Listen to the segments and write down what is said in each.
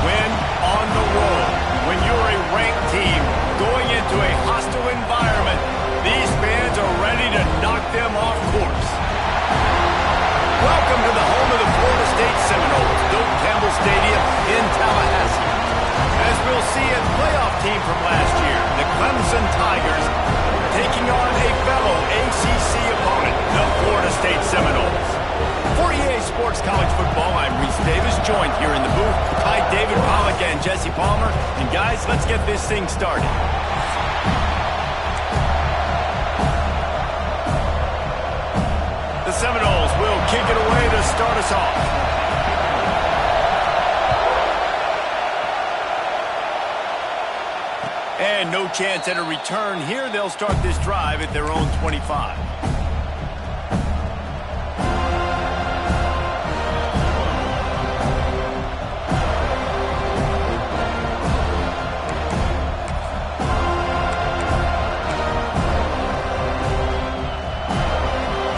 win on the road. When you're a ranked team going into a hostile environment, these fans are ready to knock them off course. Welcome to the home of the Florida State Seminoles, Doak Campbell Stadium in Tallahassee. As we'll see, a playoff team from last year, the Clemson Tigers, taking on a fellow ACC opponent, the Florida State Seminoles. For EA Sports College Football, I'm Reese Davis, joined here in the booth by David Pollack and Jesse Palmer. And guys, let's get this thing started. The Seminoles will kick it away to start us off. And no chance at a return here. They'll start this drive at their own 25.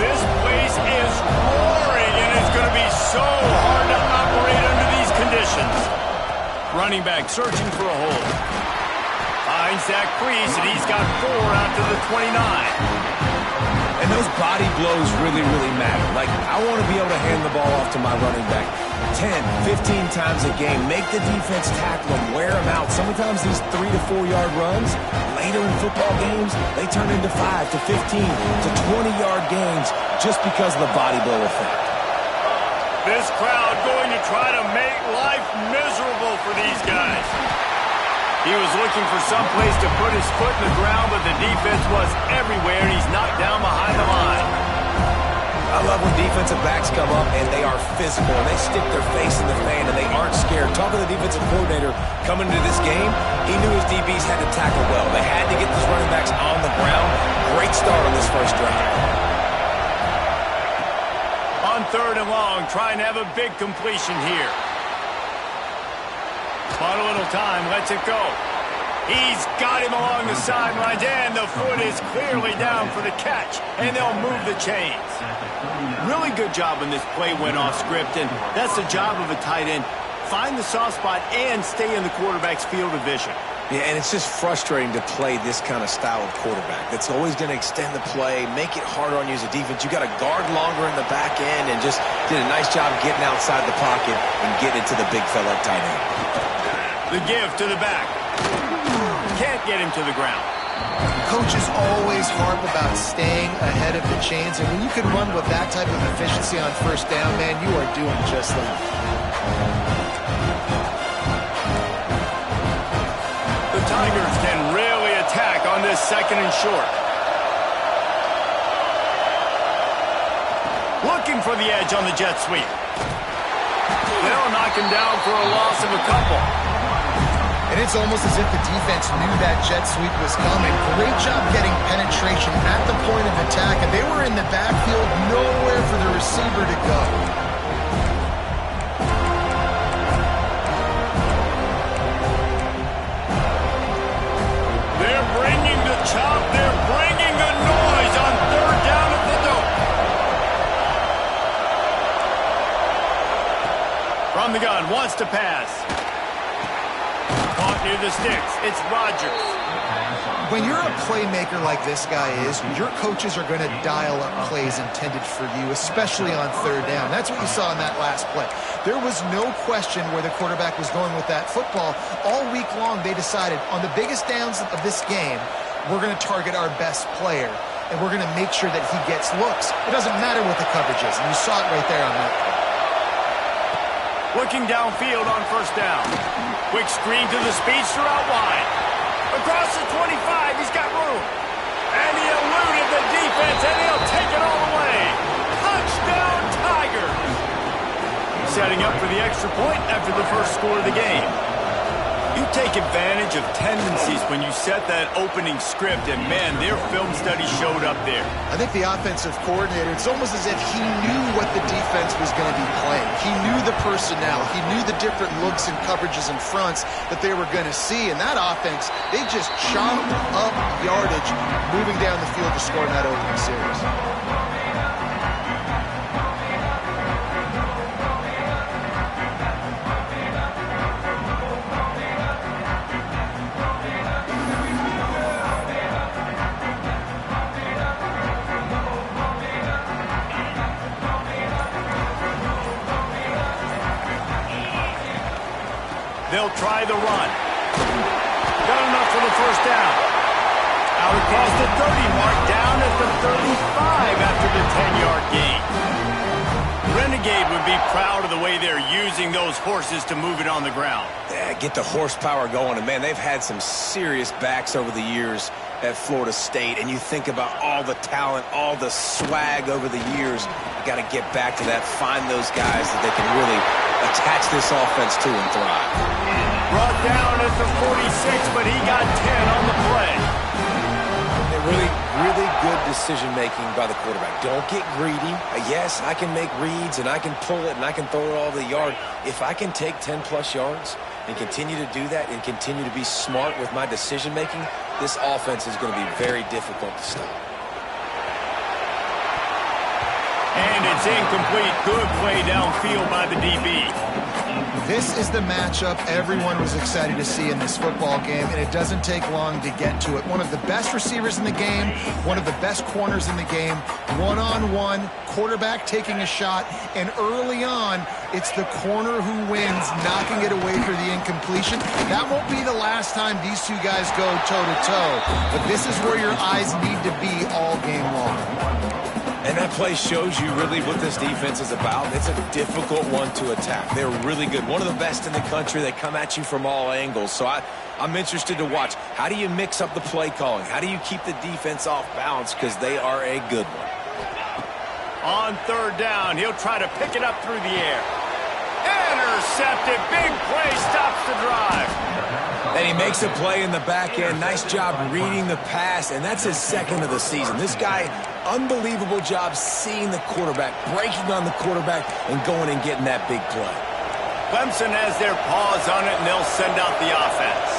This place is roaring, and it's going to be so hard to operate under these conditions. Running back searching for a hole. Finds that crease, and he's got 4 out to the 29. And those body blows really, really matter. Like, I want to be able to hand the ball off to my running back 10, 15 times a game. Make the defense tackle them, wear them out. Sometimes these 3 to 4 yard runs, later in football games, they turn into 5 to 15 to 20 yard gains just because of the body blow effect. This crowd going to try to make life miserable for these guys. He was looking for some place to put his foot in the ground, but the defense was everywhere, and he's knocked down behind the line. I love when defensive backs come up, and they are physical, and they stick their face in the fan, and they aren't scared. Talking to the defensive coordinator coming into this game, he knew his DBs had to tackle well. They had to get those running backs on the ground. Great start on this first drive. On 3rd and long, trying to have a big completion here. But a little time, lets it go. He's got him along the sidelines, and the foot is clearly down for the catch, and they'll move the chains. Really good job when this play went off script, and that's the job of a tight end. Find the soft spot and stay in the quarterback's field of vision. Yeah, and it's just frustrating to play this kind of style of quarterback. That's always going to extend the play, make it harder on you as a defense. You got to guard longer in the back end, and just did a nice job getting outside the pocket and getting it to the big fella at tight end. The give to the back. Can't get him to the ground. Coaches always harp about staying ahead of the chains, and when you can run with that type of efficiency on first down, man, you are doing just that. The Tigers can really attack on this 2nd and short. Looking for the edge on the jet sweep. They'll knock him down for a loss of a couple. And it's almost as if the defense knew that jet sweep was coming. Great job getting penetration at the point of attack, and they were in the backfield, nowhere for the receiver to go. They're bringing the chop, they're bringing the noise on 3rd down at the Doak. From the gun, wants to pass. Caught near the sticks. It's Rodgers. When you're a playmaker like this guy is, your coaches are going to dial up plays intended for you, especially on 3rd down. That's what you saw in that last play. There was no question where the quarterback was going with that football. All week long, they decided on the biggest downs of this game, we're going to target our best player, and we're going to make sure that he gets looks. It doesn't matter what the coverage is, and you saw it right there on that play. Looking downfield on 1st down. Quick screen to the speedster out wide. Across the 25, he's got room. And he eluded the defense, and he'll take it all the way. Touchdown, Tigers! Setting up for the extra point after the first score of the game. You take advantage of tendencies when you set that opening script, and man, their film study showed up there. I think the offensive coordinator, it's almost as if he knew what the defense was going to be playing. He knew the personnel. He knew the different looks and coverages and fronts that they were going to see. And that offense, they just chopped up yardage moving down the field to score in that opening series. They'll try the run. Got enough for the first down. Out across the 30 mark, down at the 35 after the 10-yard gain. Renegade would be proud of the way they're using those horses to move it on the ground. Yeah, get the horsepower going. And, man, they've had some serious backs over the years at Florida State. And you think about all the talent, all the swag over the years. You got to get back to that, find those guys that they can really attach this offense to and thrive. Brought down at the 46, but he got 10 on the play. Really good decision-making by the quarterback. Don't get greedy. Yes, I can make reads, and I can pull it, and I can throw it all the yard. If I can take 10-plus yards and continue to do that and continue to be smart with my decision-making, this offense is going to be very difficult to stop. And it's incomplete. Good play downfield by the DB. This is the matchup everyone was excited to see in this football game, and it doesn't take long to get to it. One of the best receivers in the game, one of the best corners in the game, one-on-one, quarterback taking a shot, and early on, it's the corner who wins, knocking it away for the incompletion. That won't be the last time these two guys go toe-to-toe, but this is where your eyes need to be all game long. And that play shows you really what this defense is about. It's a difficult one to attack. They're really good. One of the best in the country. They come at you from all angles. So I'm interested to watch. How do you mix up the play calling? How do you keep the defense off balance? Because they are a good one. On third down, he'll try to pick it up through the air. Intercepted. Big play stops the drive. And he makes a play in the back end. Nice job reading the pass, and that's his second of the season. This guy, unbelievable job seeing the quarterback, breaking on the quarterback, and going and getting that big play. Clemson has their paws on it, and they'll send out the offense.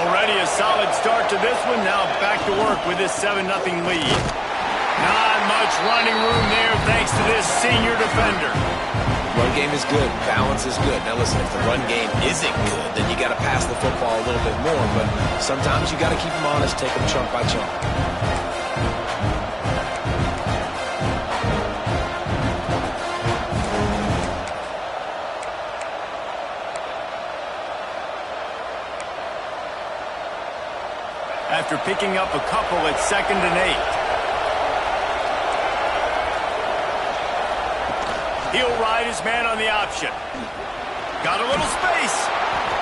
Already a solid start to this one. Now back to work with this 7-0 lead. Not much running room there thanks to this senior defender. Run game is good. Balance is good. Now, listen, if the run game isn't good, then you got to pass the football a little bit more. But sometimes you got to keep them honest, take them chunk by chunk. After picking up a couple at 2nd and 8. He'll ride his man on the option. Got a little space.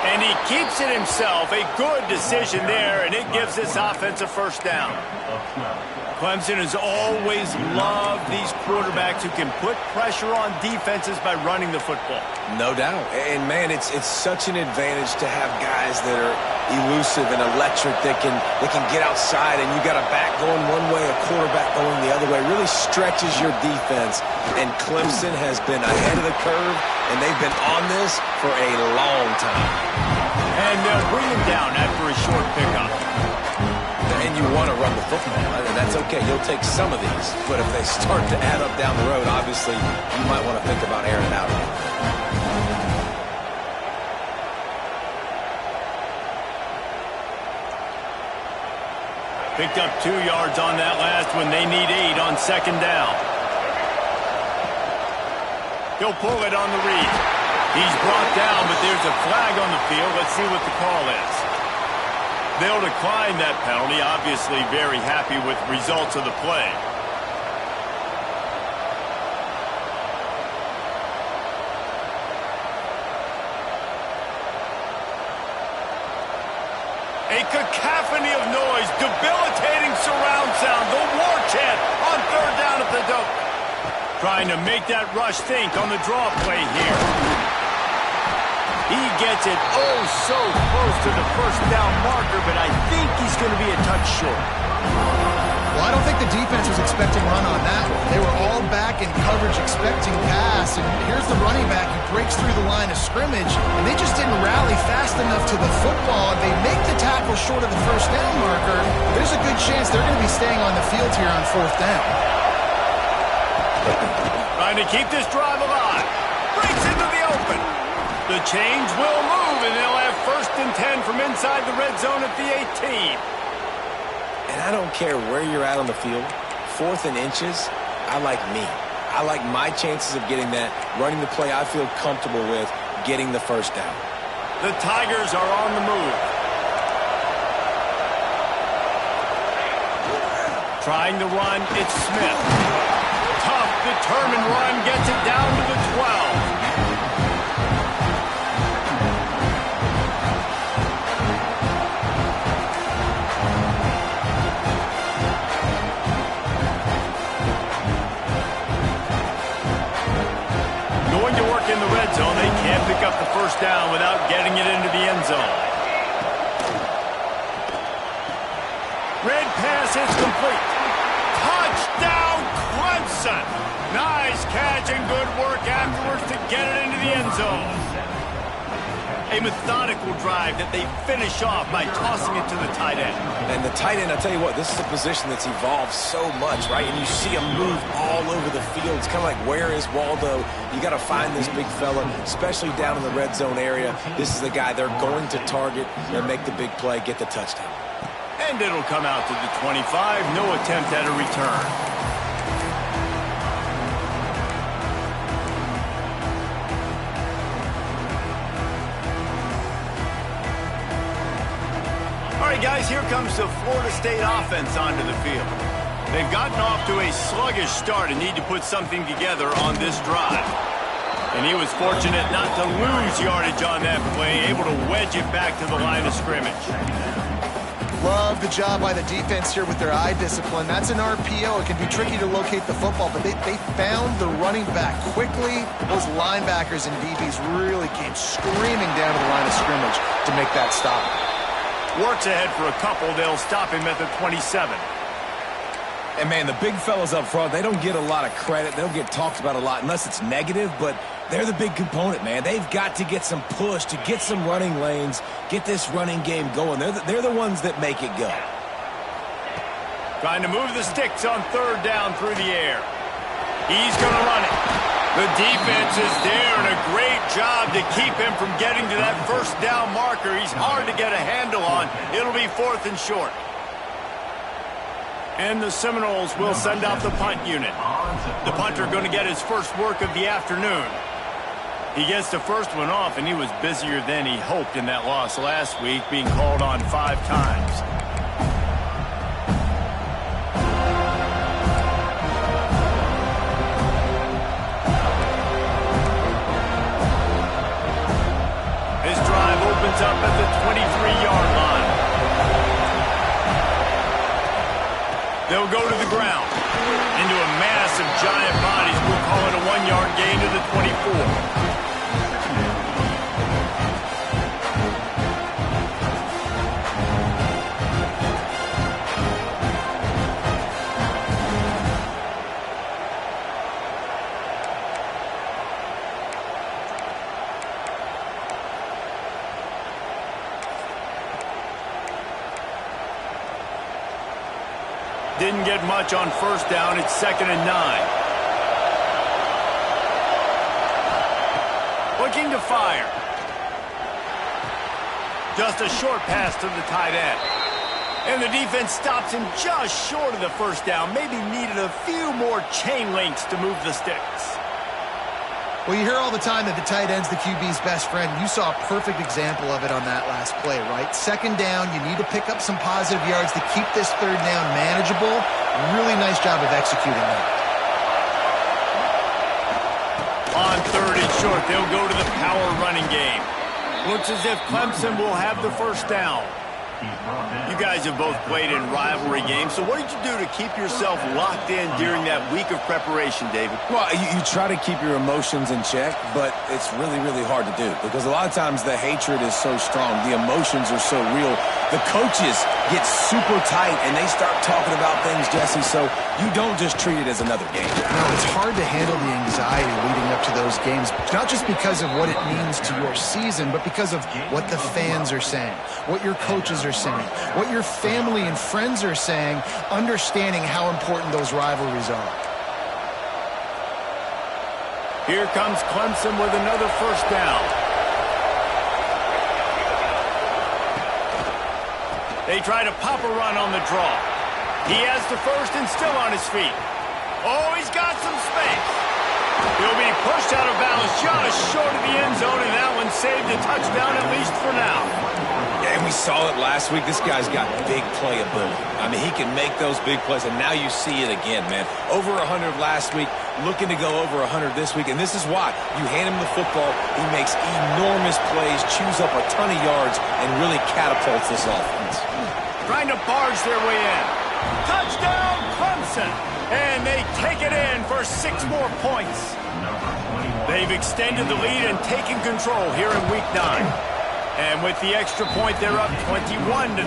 And he keeps it himself. A good decision there, and it gives this offense a first down. Clemson has always loved these quarterbacks who can put pressure on defenses by running the football. No doubt. And, man, it's such an advantage to have guys that are elusive and electric that can get outside, and you got a back going one way, a quarterback going the other way. It really stretches your defense, and Clemson has been ahead of the curve, and they've been on this for a long time. And they'll bring him down after a short pickup. And you want to run the football, and that's okay. You'll take some of these, but if they start to add up down the road, obviously you might want to think about airing it out a little bit. Picked up 2 yards on that last one. They need 8 on 2nd down. He'll pull it on the read. He's brought down, but there's a flag on the field. Let's see what the call is. They'll decline that penalty. Obviously very happy with results of the play. A cacophony of noise, debilitating surround sound, the war chant on 3rd down at the dope. Trying to make that rush think on the draw play here. He gets it oh so close to the first down marker, but I think he's going to be a touch short. Well, I don't think the defense was expecting run on that one. They were all back in coverage expecting pass, and here's the running back who breaks through the line of scrimmage, and they just didn't rally fast enough to the football. They make the tackle short of the first down marker. There's a good chance they're going to be staying on the field here on 4th down. Trying to keep this drive alive. Breaks into the open. The chains will move, and they'll have 1st and 10 from inside the red zone at the 18. And I don't care where you're at on the field, 4th and inches, I like me. I like my chances of getting that, running the play I feel comfortable with, getting the first down. The Tigers are on the move. Trying to run, it's Smith. Tough, determined run, gets it down to the 12. Going to work in the red zone. They can't pick up the first down without getting it into the end zone. Red pass is complete. Touchdown, Clemson! Nice catch and good work afterwards to get it into the end zone. A methodical drive that they finish off by tossing it to the tight end. And the tight end, I'll tell you what, this is a position that's evolved so much, right? And you see him move all over the field. It's kind of like, where is Waldo? You got to find this big fella, especially down in the red zone area. This is the guy they're going to target and make the big play, get the touchdown. And it'll come out to the 25. No attempt at a return. All right, guys, here comes the Florida State offense onto the field. They've gotten off to a sluggish start and need to put something together on this drive. And he was fortunate not to lose yardage on that play, able to wedge it back to the line of scrimmage. Love the job by the defense here with their eye discipline. That's an RPO. It can be tricky to locate the football, but they found the running back quickly. Those linebackers and DBs really came screaming down to the line of scrimmage to make that stop. Works ahead for a couple. They'll stop him at the 27. And, man, the big fellas up front, they don't get a lot of credit. They don't get talked about a lot unless it's negative, but they're the big component, man. They've got to get some push, to get some running lanes, get this running game going. They're the ones that make it go. Trying to move the sticks on third down through the air. He's going to run it. The defense is there, and a great job to keep him from getting to that first down marker. He's hard to get a handle on. It'll be 4th and short. And the Seminoles will send out the punt unit. The punter going to get his first work of the afternoon. He gets the first one off, and he was busier than he hoped in that loss last week, being called on 5 times. His drive opens up at the 23-yard line. They'll go to the ground. Into a mass of giant bodies. We'll call it a 1-yard gain to the 24. Didn't get much on first down. It's 2nd and 9. Looking to fire. Just a short pass to the tight end. And the defense stops him just short of the first down. Maybe needed a few more chain links to move the sticks. Well, you hear all the time that the tight end's the QB's best friend. You saw a perfect example of it on that last play, right? 2nd down, you need to pick up some positive yards to keep this 3rd down manageable. Really nice job of executing that. On 3rd and short, they'll go to the power running game. Looks as if Clemson will have the first down. You guys have both played in rivalry games, so what did you do to keep yourself locked in during that week of preparation, David? Well, you try to keep your emotions in check, but it's really, really hard to do because a lot of times the hatred is so strong. The emotions are so real. The coaches get super tight, and they start talking about things, Jesse, so you don't just treat it as another game. No, it's hard to handle the anxiety leading up to those games, not just because of what it means to your season, but because of what the fans are saying, what your coaches are saying, what your family and friends are saying, understanding how important those rivalries are. Here comes Clemson with another first down. They try to pop a run on the draw. He has the first and still on his feet. Oh, he's got some space. He'll be pushed out of bounds just short of the end zone, and that one saved a touchdown at least for now. Yeah, and we saw it last week. This guy's got big playability. I mean, he can make those big plays, and now you see it again, man. Over 100 last week, looking to go over 100 this week, and this is why. You hand him the football, he makes enormous plays, chews up a ton of yards, and really catapults this offense. Trying to barge their way in. Touchdown, Clemson! And they take it in for 6 more points. They've extended the lead and taken control here in Week 9. And with the extra point, they're up 21-0.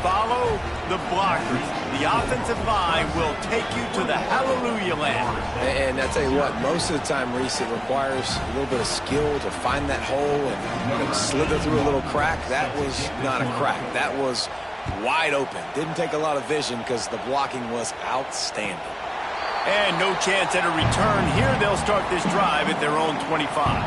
Follow the blockers. The offensive line will take you to the hallelujah land. And I tell you what, most of the time, Reese, it requires a little bit of skill to find that hole and slither through a little crack. That was not a crack. That was wide open. Didn't take a lot of vision because the blocking was outstanding. And no chance at a return here. They'll start this drive at their own 25.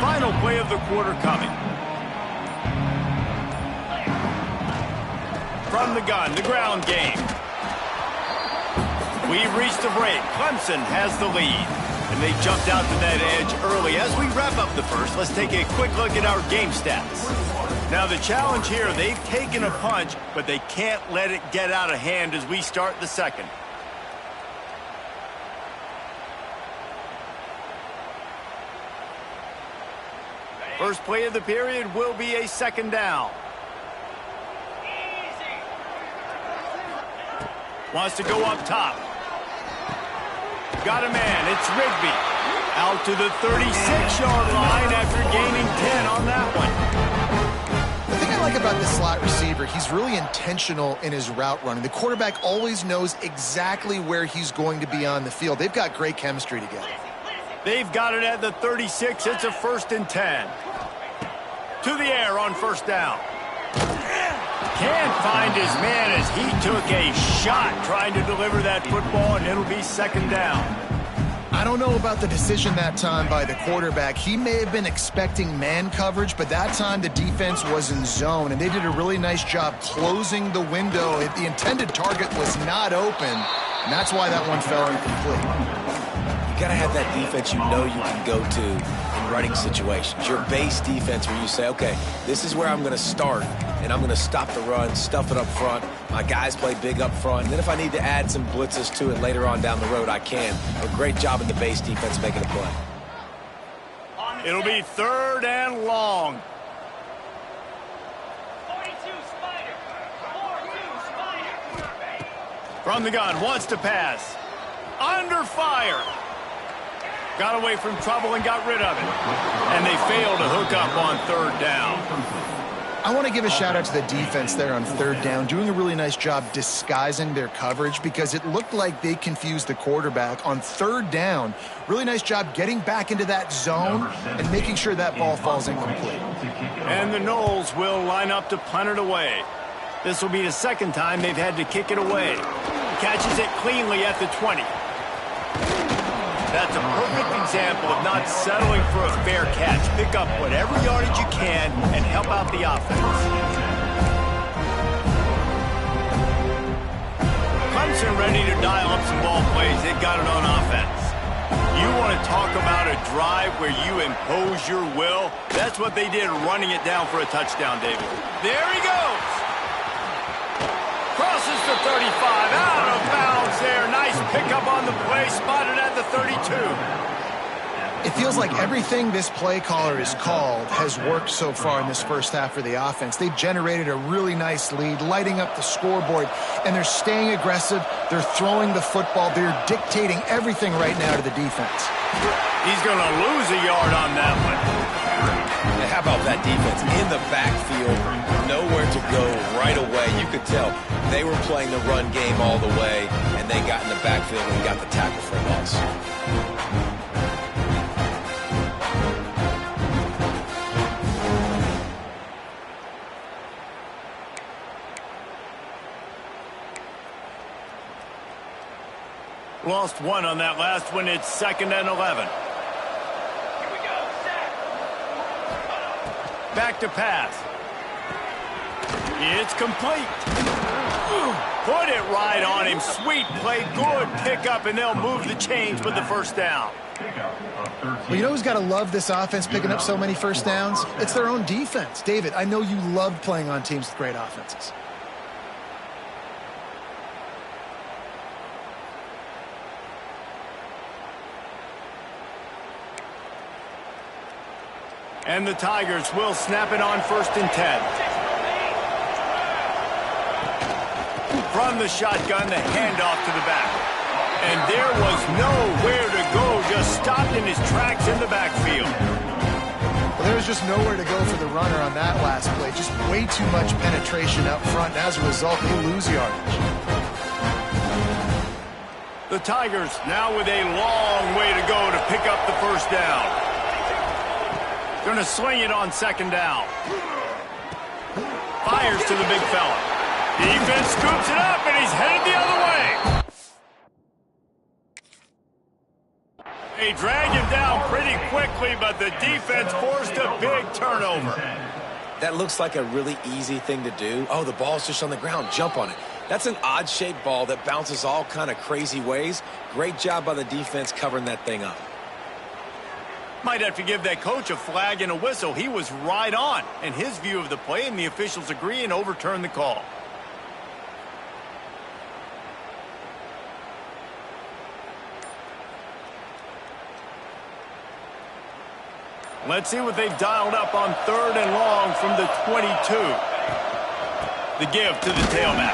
Final play of the quarter coming. From the gun, the ground game. We've reached the break. Clemson has the lead. And they jumped out to that edge early. As we wrap up the first, let's take a quick look at our game stats. Now the challenge here, they've taken a punch, but they can't let it get out of hand as we start the second. First play of the period will be a second down. Wants to go up top. Got a man. It's Rigby. Out to the 36-yard line after gaining 10 on that one. The thing I like about this slot receiver, he's really intentional in his route running. The quarterback always knows exactly where he's going to be on the field. They've got great chemistry together. They've got it at the 36. It's a 1st and 10. To the air on first down. Can't find his man as he took a shot trying to deliver that football, and it'll be second down. I don't know about the decision that time by the quarterback. He may have been expecting man coverage, but that time the defense was in zone, and they did a really nice job closing the window. The intended target was not open, and that's why that one fell incomplete. You got to have that defense you know you can go to in running situations. Your base defense where you say, okay, this is where I'm going to start, and I'm going to stop the run, stuff it up front. My guys play big up front. And then if I need to add some blitzes to it later on down the road, I can. A great job in the base defense making a play. It'll be 3rd and long. 42 Spider. 42 Spider. From the gun, wants to pass. Under fire. Got away from trouble and got rid of it. And they failed to hook up on 3rd down. I want to give a shout out to the defense there on 3rd down, doing a really nice job disguising their coverage because it looked like they confused the quarterback on 3rd down. Really nice job getting back into that zone and making sure that ball falls incomplete. And the Knowles will line up to punt it away. This will be the 2nd time they've had to kick it away. Catches it cleanly at the 20. That's a perfect example of not settling for a fair catch. Pick up whatever yardage you can and help out the offense. Clemson ready to dial up some ball plays. They've got it on offense. You want to talk about a drive where you impose your will? That's what they did running it down for a touchdown, David. There he goes. Crosses the 35, out of bounds there. Nice pickup on the play, spotted at the 32. It feels like everything this play caller has called has worked so far in this first half for the offense. They've generated a really nice lead, lighting up the scoreboard, and they're staying aggressive. They're throwing the football. They're dictating everything right now to the defense. He's going to lose a yard on that one. And how about that defense in the backfield, nowhere to go right away. You could tell they were playing the run game all the way, and they got in the backfield and got the tackle for a loss. Lost one on that last one. It's 2nd and 11. back to pass. It's complete. Put it right on him. Sweet play, good pickup, and they'll move the chains with the first down. Well, you know who's got to love this offense picking up so many first downs? It's their own defense. David, I know you love playing on teams with great offenses. And the Tigers will snap it on 1st and 10. From the shotgun, the handoff to the back. And there was nowhere to go, just stopped in his tracks in the backfield. Well, there was just nowhere to go for the runner on that last play. Just way too much penetration up front, and as a result, they lose yardage. The Tigers now with a long way to go to pick up the first down. Going to swing it on 2nd down. Fires to the big fella. Defense scoops it up, and he's headed the other way. They dragged him down pretty quickly, but the defense forced a big turnover. That looks like a really easy thing to do. Oh, the ball's just on the ground. Jump on it. That's an odd-shaped ball that bounces all kind of crazy ways. Great job by the defense covering that thing up. Might have to give that coach a flag and a whistle. He was right on in his view of the play, and the officials agree and overturn the call. Let's see what they've dialed up on 3rd and long from the 22. The give to the tailback.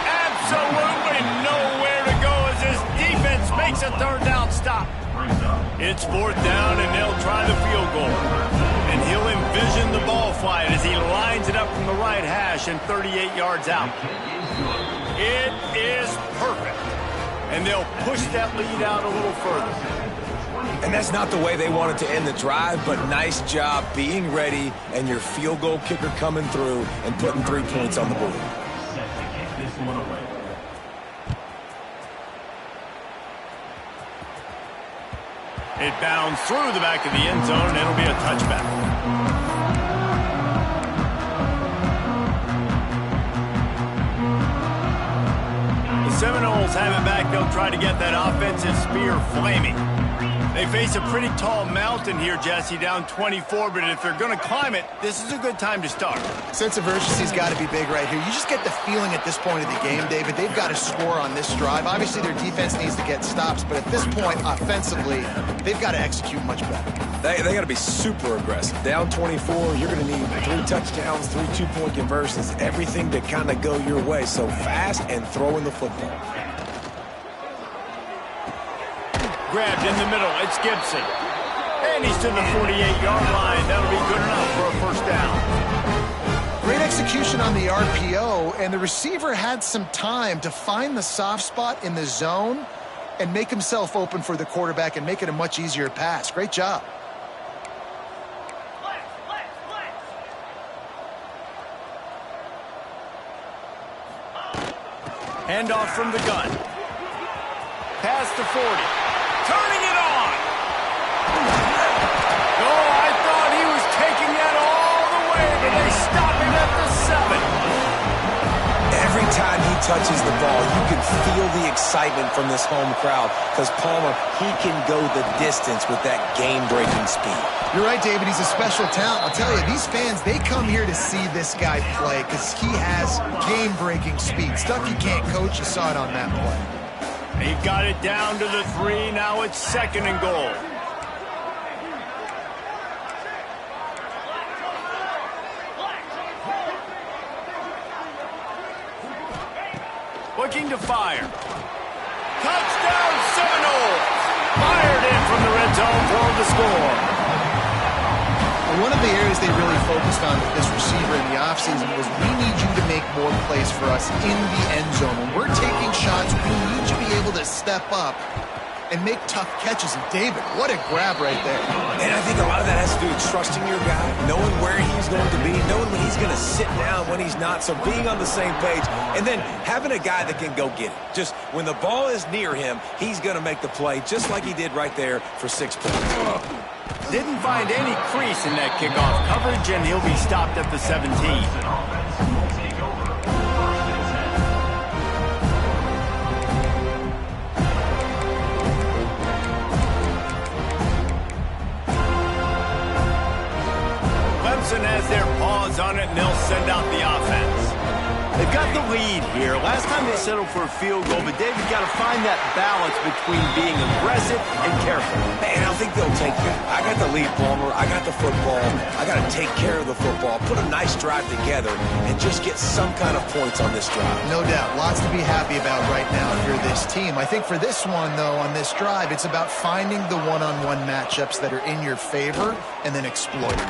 Absolutely nowhere to go as this defense makes a 3rd down stop. It's 4th down, and they'll try the field goal. And he'll envision the ball flight as he lines it up from the right hash and 38 yards out. It is perfect. And they'll push that lead out a little further. And that's not the way they wanted to end the drive, but nice job being ready and your field goal kicker coming through and putting 3 points on the board. It bounds through the back of the end zone, and it'll be a touchback. The Seminoles have it back. They'll try to get that offensive spear flaming. They face a pretty tall mountain here, Jesse, down 24, but if they're going to climb it, this is a good time to start. Sense of urgency's got to be big right here. You just get the feeling at this point of the game, David, they've got to score on this drive. Obviously, their defense needs to get stops, but at this point, offensively, they've got to execute much better. They got to be super aggressive. Down 24, you're going to need 3 touchdowns, 3 two-point conversions, everything to kind of go your way. So fast and throwing the football. Grabbed in the middle, it's Gibson. And he's to the 48-yard line. That'll be good enough for a first down. Great execution on the RPO, and the receiver had some time to find the soft spot in the zone and make himself open for the quarterback and make it a much easier pass. Great job. Handoff from the gun. Past the 40. Turning it on. Oh, I thought he was taking that all the way, but they stop him at the 7. Every time he touches the ball, you can feel the excitement from this home crowd because Palmer, he can go the distance with that game-breaking speed. You're right, David. He's a special talent. I'll tell you, these fans, they come here to see this guy play because he has game-breaking speed. Stuff you can't coach. You saw it on that play. They've got it down to the 3. Now it's 2nd and goal. Looking to fire. Touchdown Seminoles! Fired in from the red zone for the score. One of the areas they really focused on with this receiver in the offseason was we need you to make more plays for us in the end zone. When we're taking shots, we need you to be able to step up and make tough catches. And David, what a grab right there. And I think a lot of that has to do with trusting your guy, knowing where he's going to be, knowing when he's going to sit down, when he's not, so being on the same page, and then having a guy that can go get it. Just when the ball is near him, he's going to make the play, just like he did right there for 6 points. didn't find any crease in that kickoff coverage, and he'll be stopped at the 17. Clemson has their paws on it, and they'll send out the offense. They've got the lead here. Last time they settled for a field goal, but David got to find that balance between being aggressive and careful. And I think they'll take that. I got the lead, Palmer. I got the football. I got to take care of the football, put a nice drive together, and just get some kind of points on this drive. No doubt. Lots to be happy about right now if you're this team. I think for this one, though, on this drive, it's about finding the one-on-one matchups that are in your favor and then exploiting.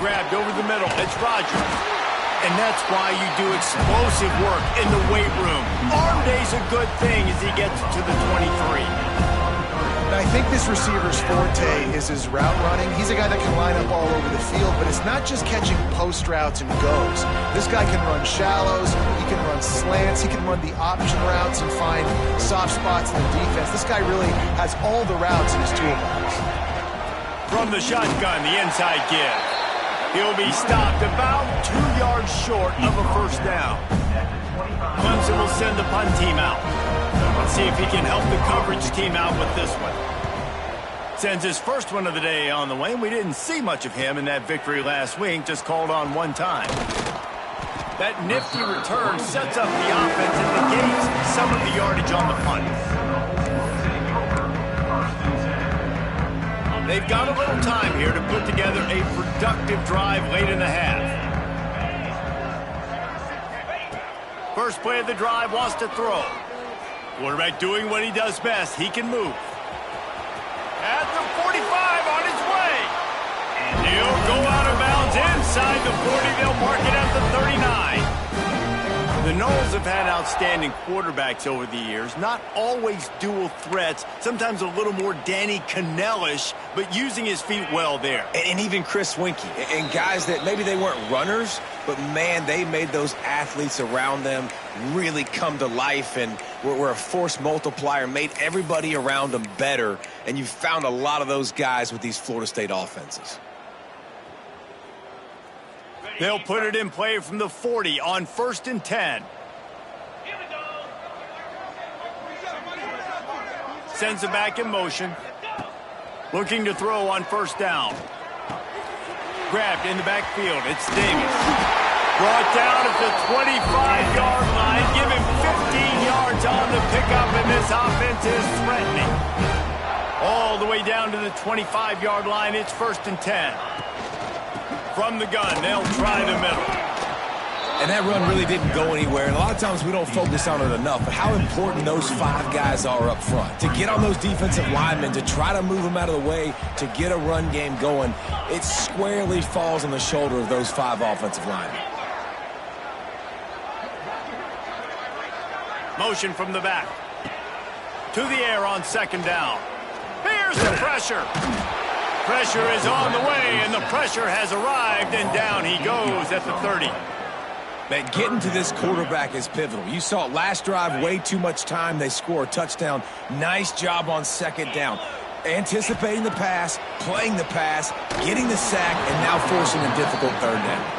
Grabbed over the middle. It's Rodgers. And that's why you do explosive work in the weight room. Arm day's a good thing as he gets to the 23. And I think this receiver's forte is his route running. He's a guy that can line up all over the field, but it's not just catching post routes and goes. This guy can run shallows, he can run slants, he can run the option routes and find soft spots in the defense. This guy really has all the routes in his toolbox. From the shotgun, the inside give. He'll be stopped about 2 yards short of a first down. Clemson will send the punt team out. Let's see if he can help the coverage team out with this one. Sends his first one of the day on the way, and we didn't see much of him in that victory last week, just called on one time. That nifty return sets up the offense and negates some of the yardage on the punt. They've got a little time here to put together a productive drive late in the half. First play of the drive, wants to throw. Quarterback doing what he does best. He can move. At the 45 on his way. And he'll go out of bounds inside the 40. They'll mark it at the 39. The Noles have had outstanding quarterbacks over the years, not always dual threats, sometimes a little more Danny Cannell-ish, but using his feet well there. And even Chris Winkie, and guys that maybe they weren't runners, but man, they made those athletes around them really come to life and were a force multiplier, made everybody around them better, and you found a lot of those guys with these Florida State offenses. They'll put it in play from the 40 on 1st and 10. Here we go. Sends it back in motion. Looking to throw on 1st down. Grabbed in the backfield. It's Davis. Brought down at the 25-yard line. Give him 15 yards on the pickup, and this offense is threatening. All the way down to the 25-yard line. It's 1st and 10. From the gun, they'll try the middle. And that run really didn't go anywhere. And a lot of times we don't focus on it enough, but how important those 5 guys are up front. To get on those defensive linemen, to try to move them out of the way, to get a run game going, it squarely falls on the shoulder of those 5 offensive linemen. Motion from the back. To the air on 2nd down. Here's the pressure. Pressure is on the way, and the pressure has arrived, and down he goes at the 30. Man, getting to this quarterback is pivotal. You saw it last drive, way too much time. They score a touchdown. Nice job on 2nd down. Anticipating the pass, playing the pass, getting the sack, and now forcing a difficult 3rd down.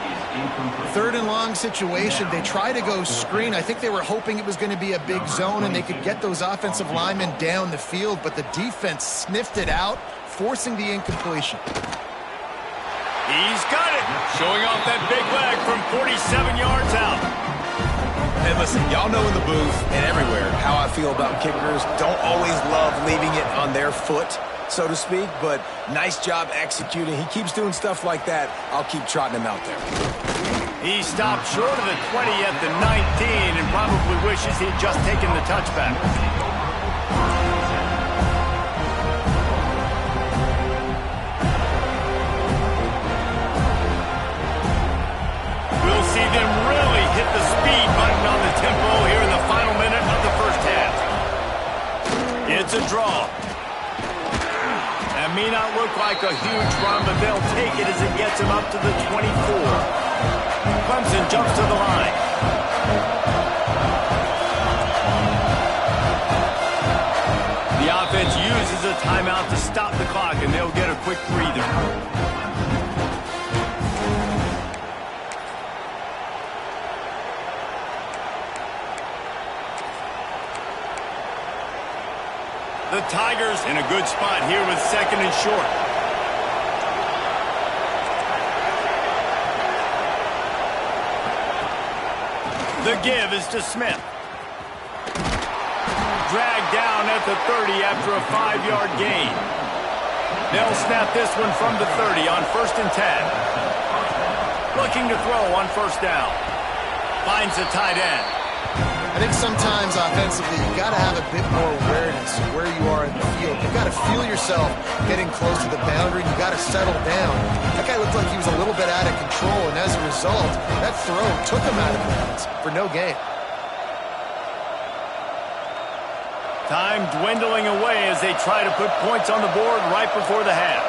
3rd and long situation. They try to go screen. I think they were hoping it was going to be a big zone and they could get those offensive linemen down the field, but the defense sniffed it out, forcing the incompletion. He's got it. Showing off that big leg from 47 yards out. And listen, y'all know in the booth and everywhere how I feel about kickers. Don't always love leaving it on their foot, so to speak, but nice job executing. He keeps doing stuff like that. I'll keep trotting him out there. He stopped short of the 20 at the 19 and probably wishes he'd just taken the touchback. We'll see them really hit the speed button on the tempo here in the final minute of the 1st half. It's a draw. That may not look like a huge run, but they'll take it as it gets them up to the 24. Clemson jumps to the line. The offense uses a timeout to stop the clock, and they'll get a quick breather. The Tigers in a good spot here with second and short. The give is to Smith. Dragged down at the 30 after a 5-yard gain. They'll snap this one from the 30 on 1st and 10. Looking to throw on 1st down. Finds a tight end. I think sometimes offensively you got to have a bit more awareness of where you are in the field. You got to feel yourself getting close to the boundary. You got to settle down. That guy looked like he was a little bit out of control, and as a result, that throw took him out of bounds for no gain. Time dwindling away as they try to put points on the board right before the half.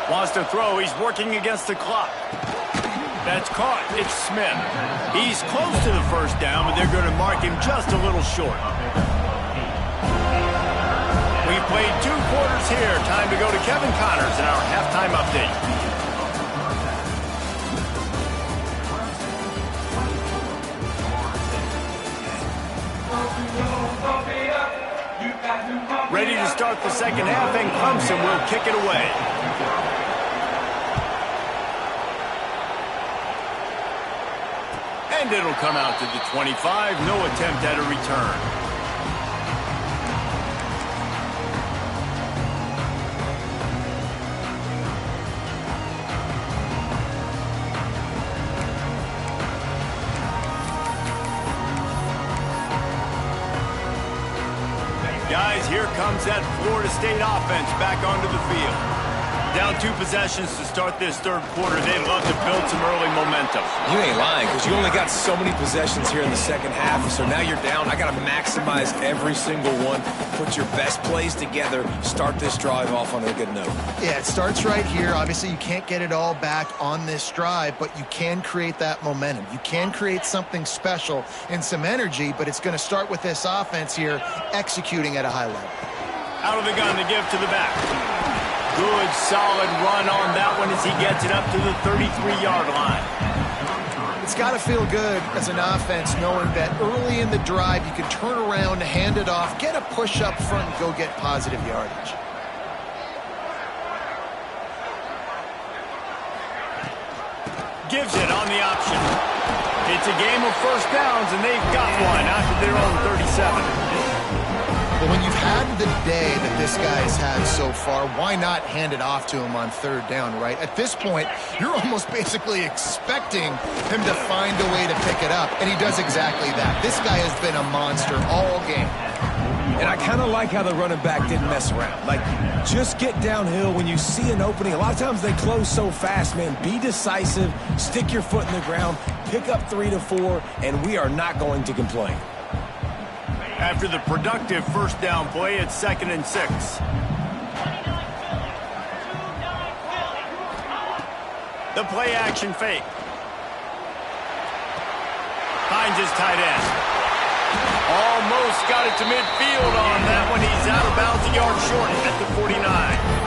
Wants to throw. He's working against the clock. That's caught. It's Smith. He's close to the 1st down, but they're going to mark him just a little short. We've played 2 quarters here. Time to go to Kevin Connors in our halftime update. Ready to start the second half, and Clemson will kick it away. And it'll come out to the 25. No attempt at a return. Guys, here comes that Florida State offense back onto the field. Down 2 possessions to start this 3rd quarter. They'd love to build some early momentum. You ain't lying, because you only got so many possessions here in the second half, so now you're down. I got to maximize every single one. Put your best plays together. Start this drive off on a good note. Yeah, it starts right here. Obviously, you can't get it all back on this drive, but you can create that momentum. You can create something special and some energy, but it's going to start with this offense here executing at a high level. Out of the gun to give to the back. Good, solid run on that one as he gets it up to the 33-yard line. It's got to feel good as an offense knowing that early in the drive you can turn around, hand it off, get a push up front, and go get positive yardage. Gives it on the option. It's a game of 1st downs, and they've got one after their own 37. But when you've had the day that this guy's had so far, why not hand it off to him on 3rd down, right? At this point, you're almost basically expecting him to find a way to pick it up, and he does exactly that. This guy has been a monster all game. And I kind of like how the running back didn't mess around. Like, just get downhill when you see an opening. A lot of times they close so fast, man. Be decisive, stick your foot in the ground, pick up 3 to 4, and we are not going to complain. After the productive 1st down play, it's 2nd and 6. The play action fake. Finds his tight end. Almost got it to midfield on that one. He's out of bounds a yard short at the 49.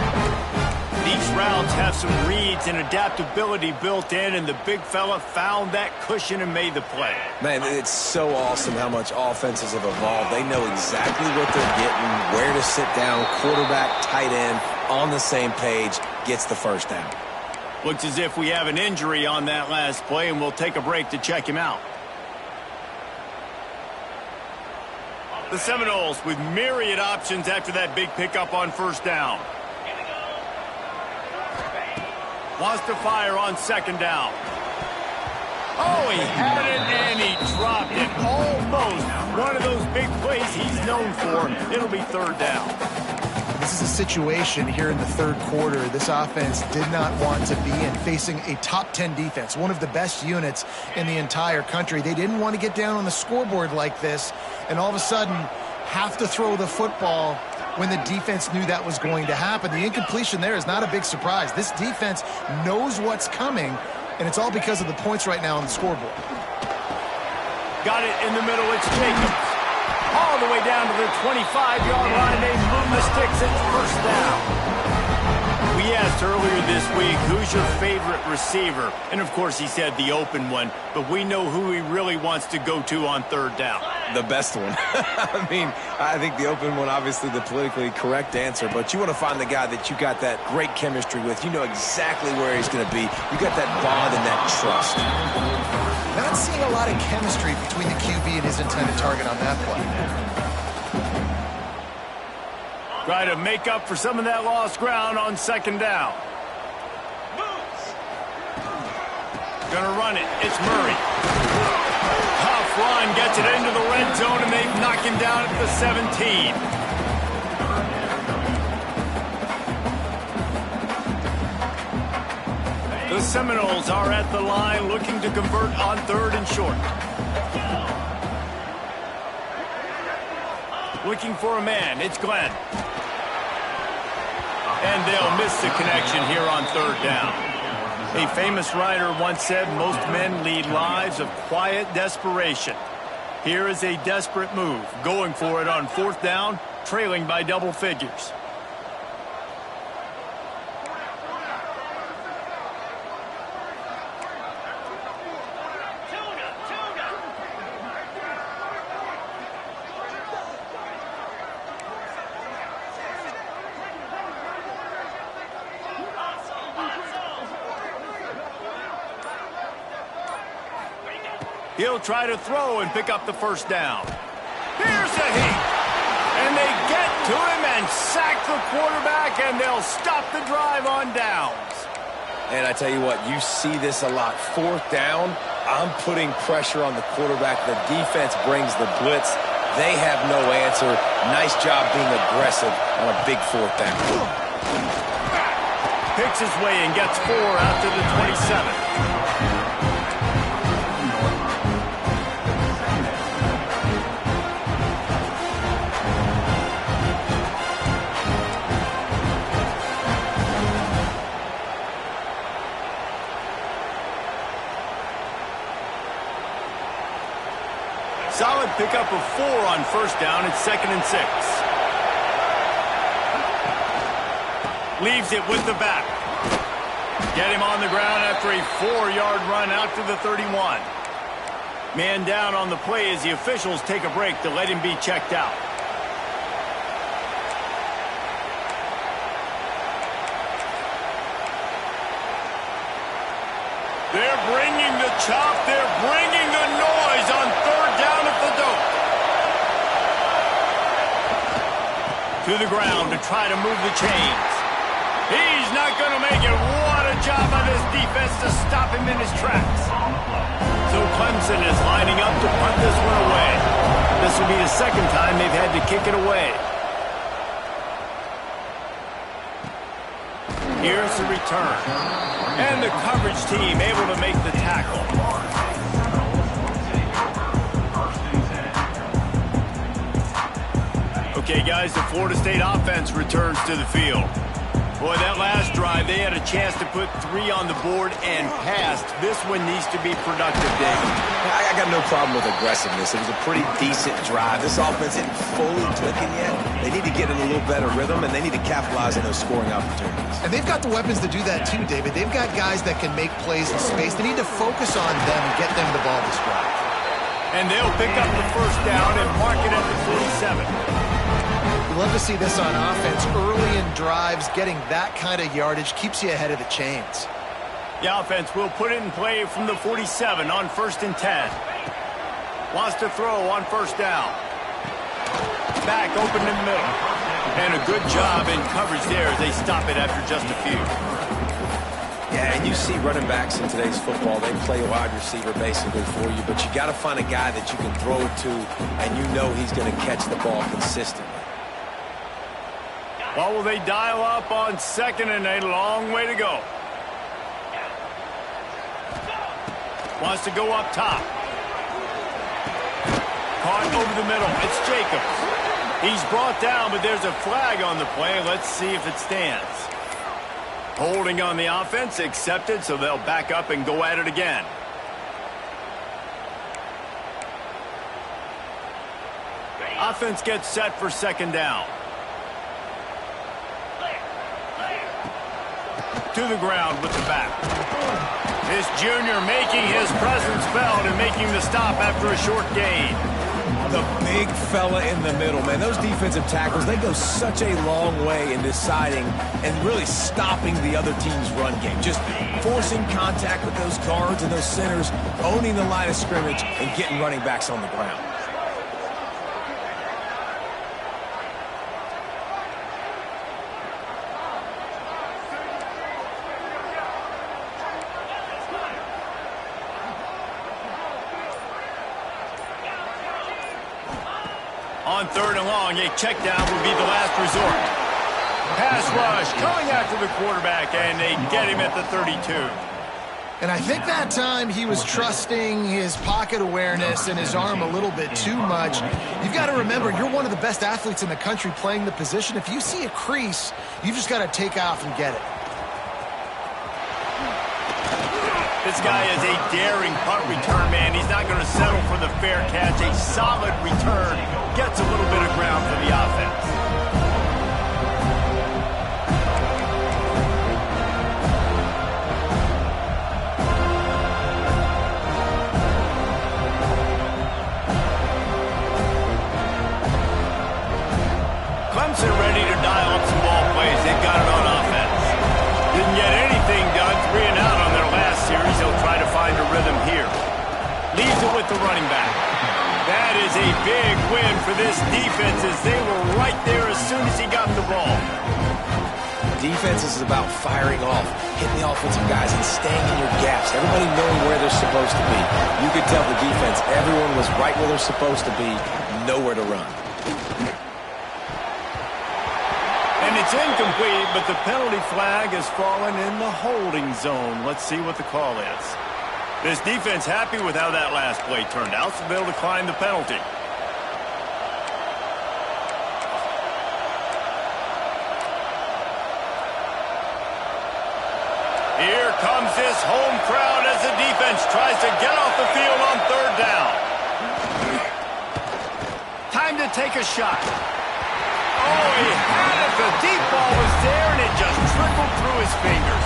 These routes have some reads and adaptability built in, and the big fella found that cushion and made the play. Man, it's so awesome how much offenses have evolved. They know exactly what they're getting, where to sit down, quarterback, tight end, on the same page, gets the 1st down. Looks as if we have an injury on that last play, and we'll take a break to check him out. The Seminoles with myriad options after that big pickup on 1st down. Wants to fire on 2nd down. Oh, he had it and he dropped it. Almost one of those big plays he's known for. It'll be 3rd down. This is a situation here in the 3rd quarter this offense did not want to be in, facing a top 10 defense, one of the best units in the entire country. They didn't want to get down on the scoreboard like this and all of a sudden have to throw the football when the defense knew that was going to happen. The incompletion there is not a big surprise. This defense knows what's coming, and it's all because of the points right now on the scoreboard. Got it in the middle. It's Jacobs. All the way down to the 25-yard line. They move the sticks. It's 1st down. We asked earlier this week, who's your favorite receiver? And, of course, he said the open one. But we know who he really wants to go to on 3rd down. The best one. I mean, I think the open one, obviously the politically correct answer, but you want to find the guy that you got that great chemistry with. You know exactly where he's going to be. You got that bond and that trust. Not seeing a lot of chemistry between the QB and his intended target on that play. Try to make up for some of that lost ground on second down. Gonna run it. It's Murray. Tough run, gets it into the red zone, and they knock him down at the 17. The Seminoles are at the line looking to convert on 3rd and short. Looking for a man. It's Glenn. And they'll miss the connection here on 3rd down. A famous writer once said, most men lead lives of quiet desperation. Here is a desperate move, going for it on 4th down, trailing by double figures. He'll try to throw and pick up the 1st down. Here's the heat. And they get to him and sack the quarterback, and they'll stop the drive on downs. And I tell you what, you see this a lot. 4th down, I'm putting pressure on the quarterback. The defense brings the blitz. They have no answer. Nice job being aggressive on a big 4th down. Picks his way and gets 4 out to the 27. Solid pickup of 4 on 1st down. It's 2nd and 6. Leaves it with the back. Get him on the ground after a 4-yard run out to the 31. Man down on the play as the officials take a break to let him be checked out. They're bringing the chop. They're bringing the noise on 3rd down at the dope. To the ground to try to move the chains. He's not going to make it. What a job by this defense to stop him in his tracks. So Clemson is lining up to punt this one away. This will be the 2nd time they've had to kick it away. Here's the return. And the coverage team able to make the tackle. Okay, guys, the Florida State offense returns to the field. Boy, that last drive, they had a chance to put 3 on the board and passed. This one needs to be productive, David. I got no problem with aggressiveness. It was a pretty decent drive. This offense isn't fully clicking yet. They need to get in a little better rhythm, and they need to capitalize on those scoring opportunities. And they've got the weapons to do that too, David. They've got guys that can make plays in space. They need to focus on them and get them the ball this drive. And they'll pick up the 1st down and mark it at the 47. Love to see this on offense. Early in drives, getting that kind of yardage keeps you ahead of the chains. The offense will put it in play from the 47 on 1st and 10. Wants to throw on 1st down. Back open in the middle. And a good job in coverage there as they stop it after just a few. Yeah, and you see running backs in today's football, they play wide receiver basically for you, but you got to find a guy that you can throw it to, and you know he's going to catch the ball consistently. Well, will they dial up on 2nd and a long way to go? Wants to go up top. Caught over the middle. It's Jacobs. He's brought down, but there's a flag on the play. Let's see if it stands. Holding on the offense, accepted, so they'll back up and go at it again. Offense gets set for 2nd down. To the ground with the back. This junior making his presence felt and making the stop after a short gain. The big fella in the middle, man. Those defensive tackles, they go such a long way in deciding and really stopping the other team's run game. Just forcing contact with those guards and those centers, owning the line of scrimmage, and getting running backs on the ground. On 3rd and long, a check down would be the last resort. Pass rush coming after the quarterback, and they get him at the 32. And I think that time he was trusting his pocket awareness and his arm a little bit too much. You've got to remember, you're one of the best athletes in the country playing the position. If you see a crease, you've just got to take off and get it. This guy is a daring punt return man. He's not going to settle for the fair catch. A solid return gets a little bit of ground for the offense. Clemson ready to dial up some ball plays. They've got it on offense. Didn't get anything done. 3 and out on their last series. They'll try to find a rhythm here. Leaves it with the running back. That is a big win for this defense as they were right there as soon as he got the ball. Defense is about firing off, hitting the offensive guys, and staying in your gaps. Everybody knowing where they're supposed to be. You could tell the defense, everyone was right where they're supposed to be, nowhere to run. And it's incomplete, but the penalty flag has fallen in the holding zone. Let's see what the call is. This defense happy with how that last play turned out, so they'll decline the penalty. Here comes this home crowd as the defense tries to get off the field on 3rd down. Time to take a shot. Oh, he had it. The deep ball was there, and it just trickled through his fingers.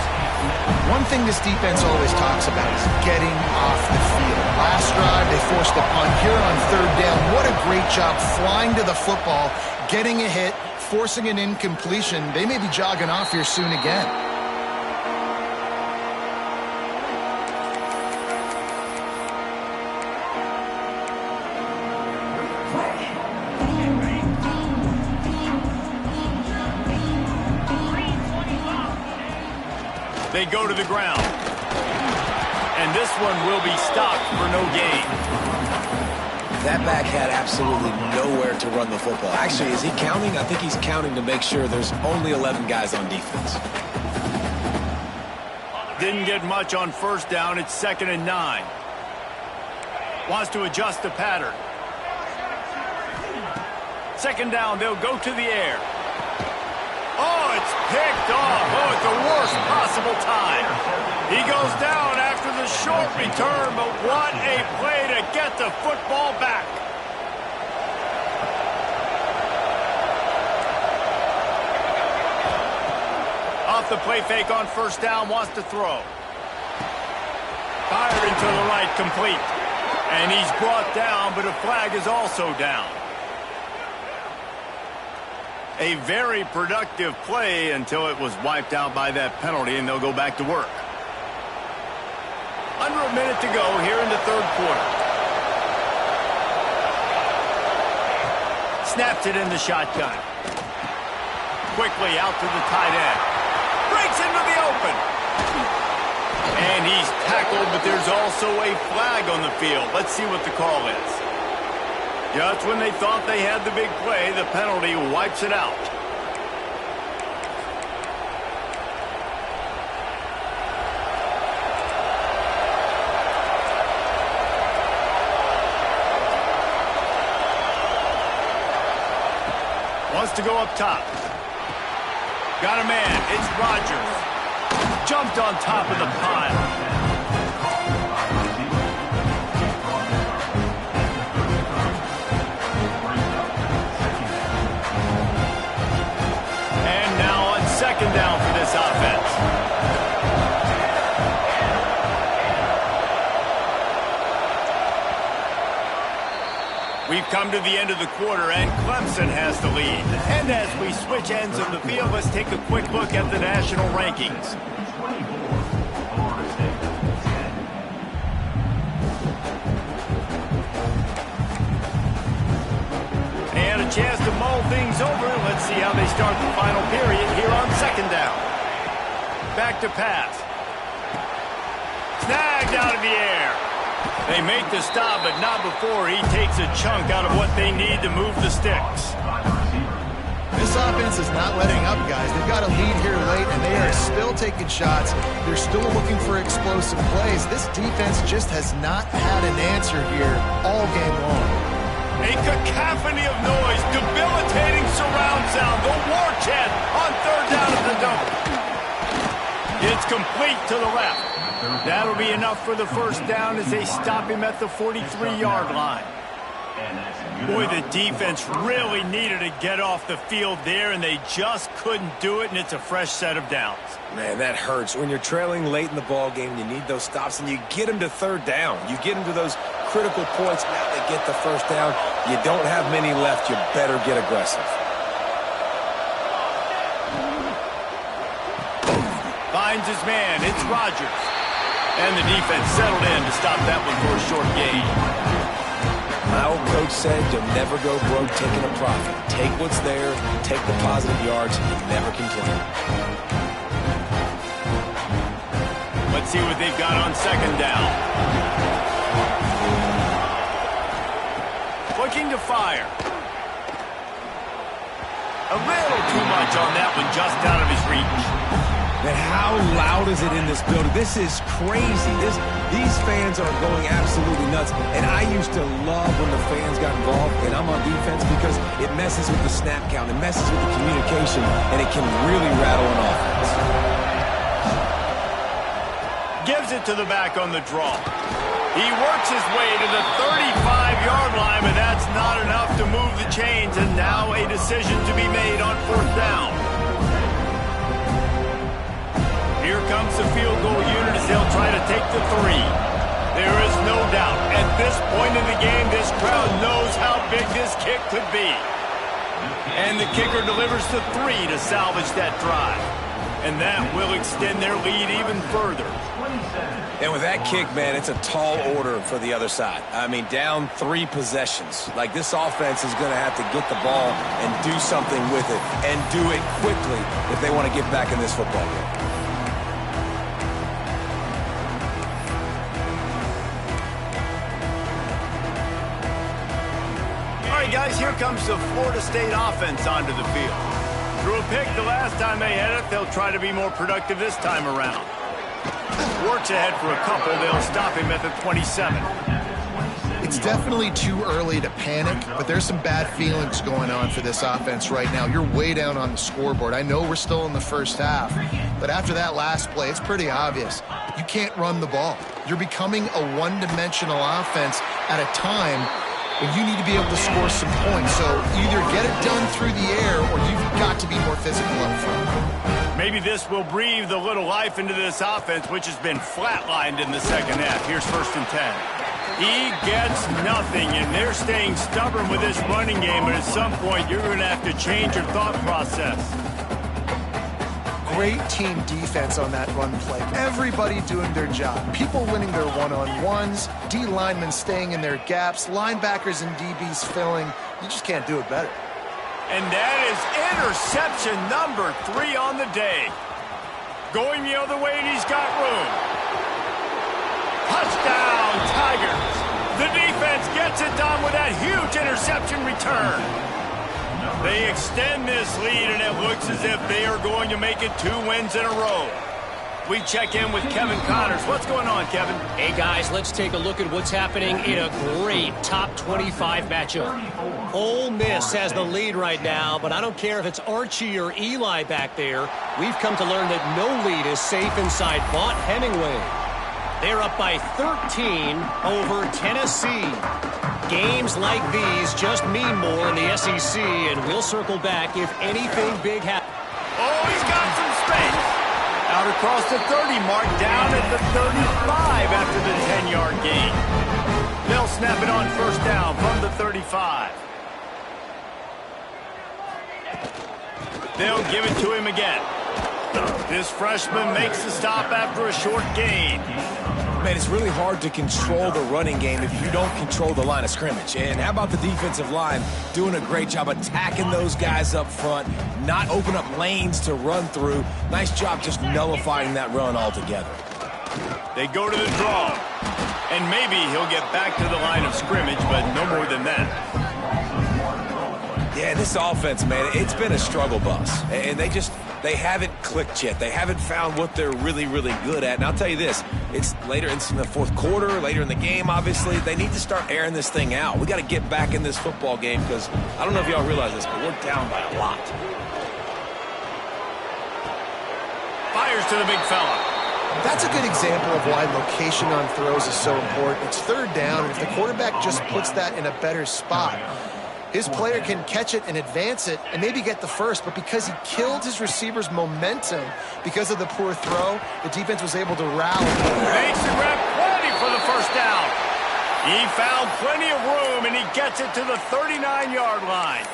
One thing this defense always talks about is getting off the field. Last drive, they forced a punt. Here on 3rd down, what a great job flying to the football, getting a hit, forcing an incompletion. They may be jogging off here soon again. They go to the ground. And this one will be stopped for no gain. That back had absolutely nowhere to run the football. Actually, is he counting? I think he's counting to make sure there's only 11 guys on defense. Didn't get much on 1st down. It's 2nd and 9. Wants to adjust the pattern. 2nd down, they'll go to the air. Oh, it's picked off. Oh, at the worst possible time. He goes down after the short return, but what a play to get the football back. Off the play fake on 1st down, wants to throw. Fired into the right, complete. And he's brought down, but a flag is also down. A very productive play until it was wiped out by that penalty, and they'll go back to work. Under a minute to go here in the 3rd quarter. Snaps it in the shotgun. Quickly out to the tight end. Breaks into the open. And he's tackled, but there's also a flag on the field. Let's see what the call is. Just when they thought they had the big play, the penalty wipes it out. Wants to go up top. Got a man. It's Rodgers. Jumped on top of the pile. Second down for this offense. We've come to the end of the quarter, and Clemson has the lead. And as we switch ends of the field, let's take a quick look at the national rankings. And a chance to mull things over. Let's see how they start the final period here on second down. Back to pass. Snagged out of the air. They make the stop, but not before he takes a chunk out of what they need to move the sticks. This offense is not letting up, guys. They've got a lead here late, and they are still taking shots. They're still looking for explosive plays. This defense just has not had an answer here all game long. A cacophony of noise, debilitating surround sound, the war chant on third down at the dome. It's complete to the left. That'll be enough for the first down as they stop him at the 43-yard line. Boy, the defense really needed to get off the field there, and they just couldn't do it, and it's a fresh set of downs. Man, that hurts. When you're trailing late in the ball game, you need those stops, and you get them to third down. You get them to those critical points. Now they get the first down. You don't have many left. You better get aggressive. Finds his man. It's Rodgers. And the defense settled in to stop that one for a short gain. My old coach said you'll never go broke taking a profit. Take what's there, take the positive yards, and never complain. Let's see what they've got on second down. Looking to fire. A little too much on that one, just out of his reach. Man, how loud is it in this building? This is crazy. These fans are going absolutely nuts. And I used to love when the fans got involved, and I'm on defense, because it messes with the snap count. It messes with the communication, and it can really rattle an offense. Gives it to the back on the draw. He works his way to the 35-yard line, but that's not enough to move the chains, and now a decision to be made on fourth down. Here comes the field goal unit as they'll try to take the 3. There is no doubt, at this point in the game, this crowd knows how big this kick could be. And the kicker delivers the 3 to salvage that drive. And that will extend their lead even further. And with that kick, man, it's a tall order for the other side. I mean, down 3 possessions. Like, this offense is going to have to get the ball and do something with it, and do it quickly if they want to get back in this football game. Guys, here comes the Florida State offense onto the field. Threw a pick the last time they had it. They'll try to be more productive this time around. Works ahead for a couple. They'll stop him at the 27. It's definitely too early to panic, but there's some bad feelings going on for this offense right now. You're way down on the scoreboard. I know we're still in the first half, but after that last play, it's pretty obvious. You can't run the ball. You're becoming a one-dimensional offense at a time when you need to be able to score some points. So either get it done through the air, or you've got to be more physical up front. Maybe this will breathe a little life into this offense, which has been flatlined in the second half. Here's 1st and 10. He gets nothing, and they're staying stubborn with this running game, but at some point you're going to have to change your thought process. Great team defense on that run play. Everybody doing their job. People winning their one-on-ones, D linemen staying in their gaps, linebackers and DBs filling. You just can't do it better. And that is interception number 3 on the day. Going the other way, and he's got room. Touchdown, Tigers. The defense gets it done with that huge interception return. They extend this lead, and it looks as if they are going to make it 2 wins in a row. We check in with Kevin Connors. What's going on, Kevin? Hey, guys, let's take a look at what's happening in a great top 25 matchup. Ole Miss has the lead right now, but I don't care if it's Archie or Eli back there. We've come to learn that no lead is safe inside Vaught Hemingway. They're up by 13 over Tennessee. Games like these just mean more in the SEC, and we'll circle back if anything big happens. Oh, he's got some space. Out across the 30 mark, down at the 35 after the 10-yard gain. They'll snap it on 1st down from the 35. They'll give it to him again. This freshman makes the stop after a short gain. Man, it's really hard to control the running game if you don't control the line of scrimmage. And how about the defensive line doing a great job attacking those guys up front, not open up lanes to run through. Nice job just nullifying that run altogether. They go to the draw. And maybe he'll get back to the line of scrimmage, but no more than that. Yeah, this offense, man, it's been a struggle bus. And they haven't clicked yet. They haven't found what they're really, really good at. And I'll tell you this, it's later in the fourth quarter, later in the game, obviously. They need to start airing this thing out. We got to get back in this football game because I don't know if y'all realize this, but we're down by a lot. Fires to the big fella. That's a good example of why location on throws is so important. It's third down, and if the quarterback just puts that in a better spot, his player can catch it and advance it and maybe get the first, but because he killed his receiver's momentum because of the poor throw, the defense was able to rally. Makes the grab plenty for the first down. He found plenty of room, and he gets it to the 39-yard line.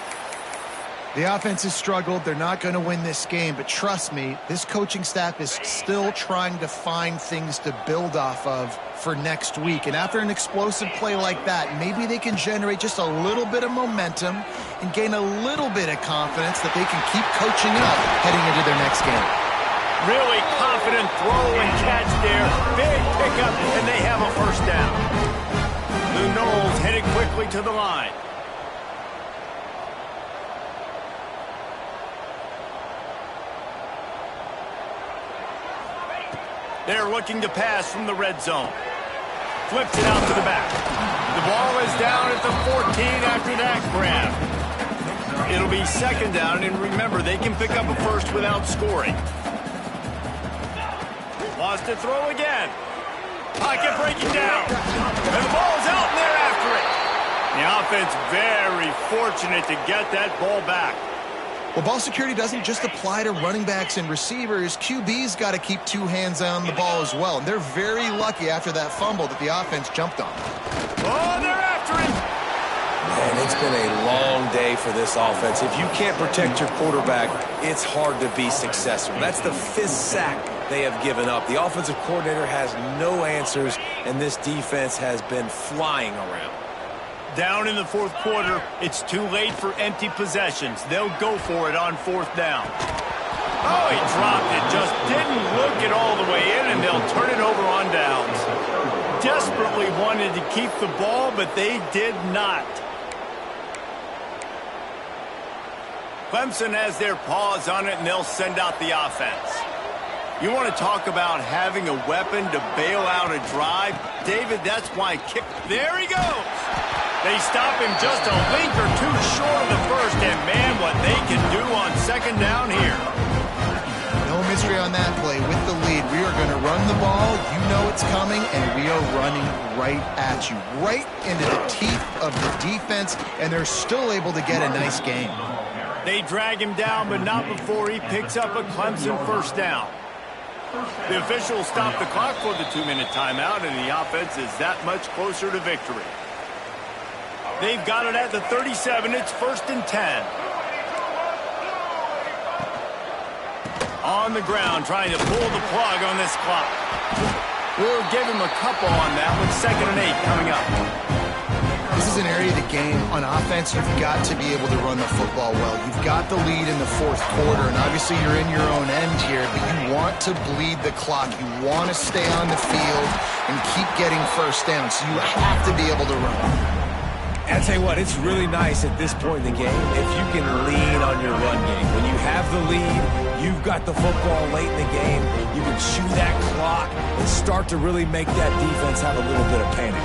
The offense has struggled. They're not going to win this game, but trust me, this coaching staff is still trying to find things to build off of for next week. And after an explosive play like that, maybe they can generate just a little bit of momentum and gain a little bit of confidence that they can keep coaching up heading into their next game. Really confident throw and catch there. Big pickup, and they have a first down. The Noles headed quickly to the line. They're looking to pass from the red zone. Flips it out to the back. The ball is down at the 14 after that grab. It'll be second down, and remember, they can pick up a first without scoring. Lost to throw again. Pocket breaking down. And the ball's out, and they're after it. The offense very fortunate to get that ball back. Well, ball security doesn't just apply to running backs and receivers. QB's got to keep two hands on the ball as well. And they're very lucky after that fumble that the offense jumped on. Oh, they're after him. Man, it's been a long day for this offense. If you can't protect your quarterback, it's hard to be successful. That's the 5th sack they have given up. The offensive coordinator has no answers, and this defense has been flying around. Down in the fourth quarter, it's too late for empty possessions. They'll go for it on fourth down. Oh, he dropped it. Just didn't look it all the way in, and they'll turn it over on downs. Desperately wanted to keep the ball, but they did not. Clemson has their paws on it, and they'll send out the offense. You want to talk about having a weapon to bail out a drive? David, that's why kick. There he goes. They stop him just a link or two short of the first, and man, what they can do on second down here. No mystery on that play. With the lead, we are going to run the ball. You know it's coming, and we are running right at you, right into the teeth of the defense, and they're still able to get a nice gain. They drag him down, but not before he picks up a Clemson first down. The officials stop the clock for the 2-minute timeout, and the offense is that much closer to victory. They've got it at the 37. It's 1st and 10. On the ground, trying to pull the plug on this clock. We'll give him a couple on that with 2nd and 8 coming up. This is an area of the game. On offense, you've got to be able to run the football well. You've got the lead in the fourth quarter, and obviously you're in your own end here, but you want to bleed the clock. You want to stay on the field and keep getting first down, so you have to be able to run. I'll tell you what, it's really nice at this point in the game if you can lean on your run game. When you have the lead, you've got the football late in the game, you can chew that clock and start to really make that defense have a little bit of panic.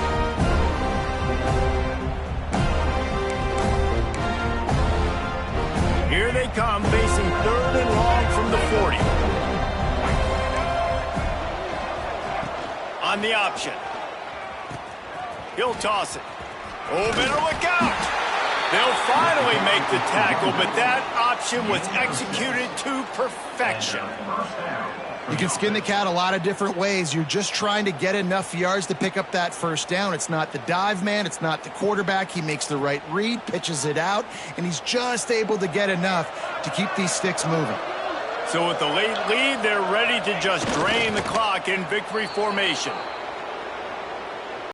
Here they come, facing 3rd and long from the 40. On the option. He'll toss it. Oh, better look out. They'll finally make the tackle, but that option was executed to perfection. You can skin the cat a lot of different ways. You're just trying to get enough yards to pick up that first down. It's not the dive man. It's not the quarterback. He makes the right read, pitches it out, and he's just able to get enough to keep these sticks moving. So with the late lead, they're ready to just drain the clock in victory formation.